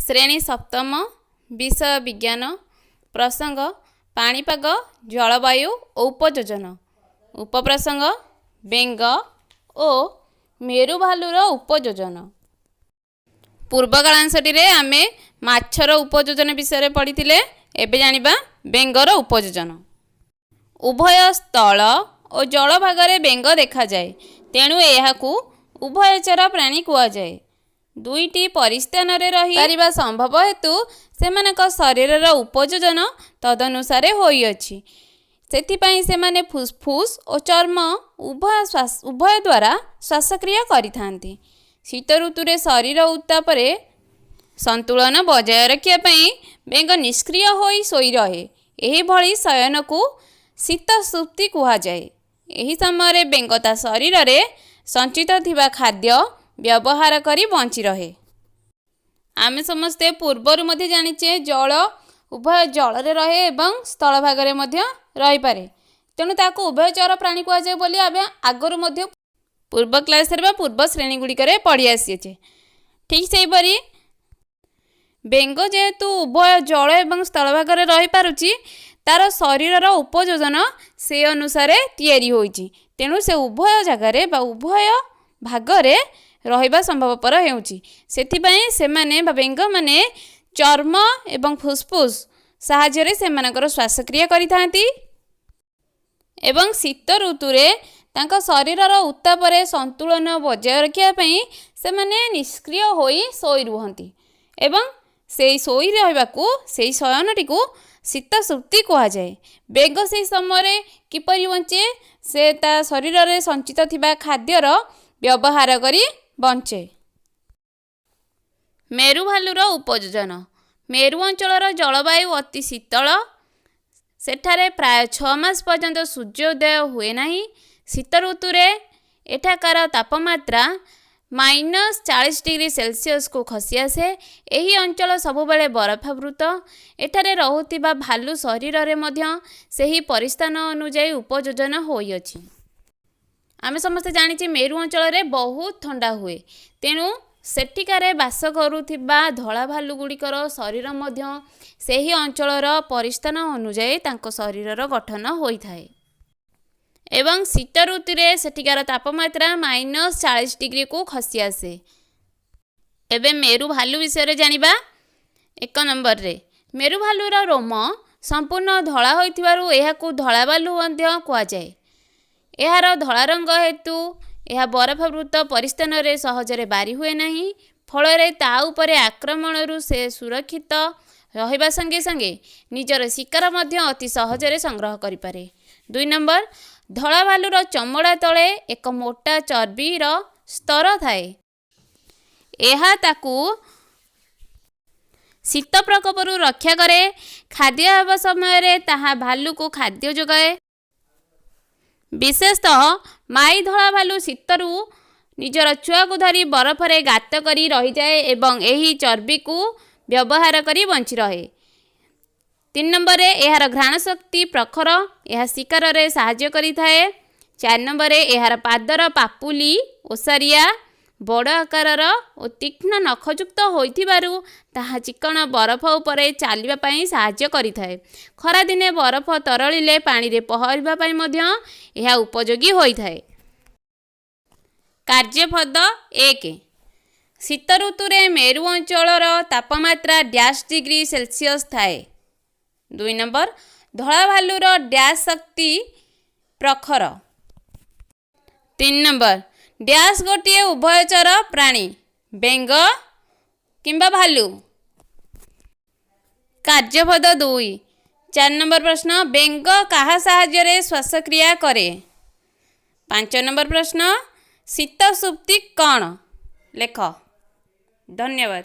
श्रेणी सप्तम विषय विज्ञान प्रसंग पाणीपाग जलवायु और उपयोजन उपप्रसंग बेंग और मेरु भालुर उपयोजन। पूर्वकालांशटी आमे माछर उपयोजन विषय पढ़ी एबे जानिबा बेंगर उपयोजन। उभय स्थल और जल भागरे बेंग देखा जाए तेणु एहाकू उभयचर प्राणी कुआ जाए। दुईटी परिस्थान रे रही पारिबा संभव हेतु सेमानक शरीरर उपयोजन तदनुसारे होइअछि। सेथिपाई सेमाने फुसफुस और चर्म उभय द्वारा श्वासक्रिया करिथांती। शीत ऋतुरे शरीर उत्तापरे संतुलन बजाय रखिया पई बेंग निष्क्रिय होई सोई रहे। एही भली शयन को शीत सुप्ति कुहा जाए। एही समय बेंग ता शरीर रे संचित थिबा खाद्य व्यवहार करी बंची रहे। आमे समस्ते पूर्वर मध्य जानिचे जल उभय जल रे रहे एवं स्थल भागरे मध्य रही पारे तेणु ताको उभयचर प्राणी कुहा जाए बोली आमे आगरु मध्य पूर्व क्लास रे पूर्व श्रेणी गुड़िकरे पढ़ी आसीचे। ठीक सेही परी बेंग जेहेतु उभय जल एवं स्थल भागरे रही पारुची तार शरीरर उपयोजन से अनुसार तैयारी होईची तेणु से उभय जगारे बा उभय भागरे रहिबा संभवपर हेउची। सेथिपाई सेमाने बा बेंग माने चर्म एवं फुसफुस साहाय्य सेमानकर श्वासक्रिया करिथांती एवं शीत ऋतुरे तांका शरीरर उत्तापरे संतुलन बजाय रखिया पई सेमाने निष्क्रिय होई सोई रुहंती एवं सेई सोई रहिबाकू सेई शयनटीकू शीत सुप्ति कुहा जाए। बेंग से समय किपरि बंचे से ता शरीर रे संचित थिबा खाद्यर व्यवहार करी बंचे। मेरु भालुर उपयोजन। मेरु अंचलर जलवायु अति शीतल। सेठारे प्राय 6 मास पर्यंत सूर्योदय हुए नहीं। शीत ऋतुरे एठाकार तापमात्रा -40 डिग्री सेल्सियस को खसी आसे। एही अंचल सबुबले बरफावृत। एठारे रहुतिबा भालु शरीर रे मध्य सेही परिस्थान अनुଯାयी उपयोजन होइअछि। आमे समस्त जानिछि मेरु अंचल रे बहुत ठंडा हुए तेणु सेठिकारे बास करुथिबा धला भालु गुड़िकर शरीर मध्य सेही अंचलर परिस्थान अनुଯାयी तांको शरीरर गठन होइथाए एवं शीत ऋतुरे सेठिकार तापमात्रा -40 डिग्री को खसी आसे। एबे मेरु भालु विषय जानिबा। 1 नंबर रे मेरु भालुर रोम संपूर्ण धला होइथिबारु एहाकू धला भालु मध्य कुआ जाए। एहार धला रंग हेतु यह बरफावृत परिस्थान रे सहजरे बारी हुए नहीं। फल ता उपरे आक्रमण से सुरक्षित रहिबा संगे संगे निजर शिकार मध्य अति सहजरे संग्रह करि पारे। 2 नंबर धला भालुर चमड़ा तले एक मोटा चर्बीर स्तर थाए। एहा ताकू शीत प्रकोपरु रक्षा करे। खाद्य हेबा समय रे ताहा भालु को खाद्य जोगाए। विशेषतः माई धला भालु शीतरु निजर छुआ को धरी बरफ रे गात करी रही जाए एवं एही चर्बी को व्यवहार करी बंची रहे। 3 नंबर रे एहार घ्राण शक्ति प्रखर। यह शिकार रे साहाय्य करी थाए। 4 नंबर रे एहार पादर पापुली ओसारिया बड़ आकारर और तीक्ष्ण नखयुक्त होइथिबारु ताहा चिकण बरफ उपरे चालिबा पई साहाय्य करी थाए। खरा दिने बरफ तरळिले पानी रे पहरिबा पई मध्य एहा उपयोगी होई थाए। कार्यपद 1 शीत ऋतुरे मेरु अंचलर तापमात्रा डैश डिग्री सेल्सियस थाए। 2 नंबर धला भालुर डैश शक्ति प्रखर। 3 नंबर डैश गोटे उभयचर प्राणी बेंग किंबा भालू। कार्यपद 2 4 नंबर प्रश्न बेंग काहा साहाय्य रे श्वासक्रिया करे। 5 नंबर प्रश्न शीत सुप्ति कौन लेख। धन्यवाद।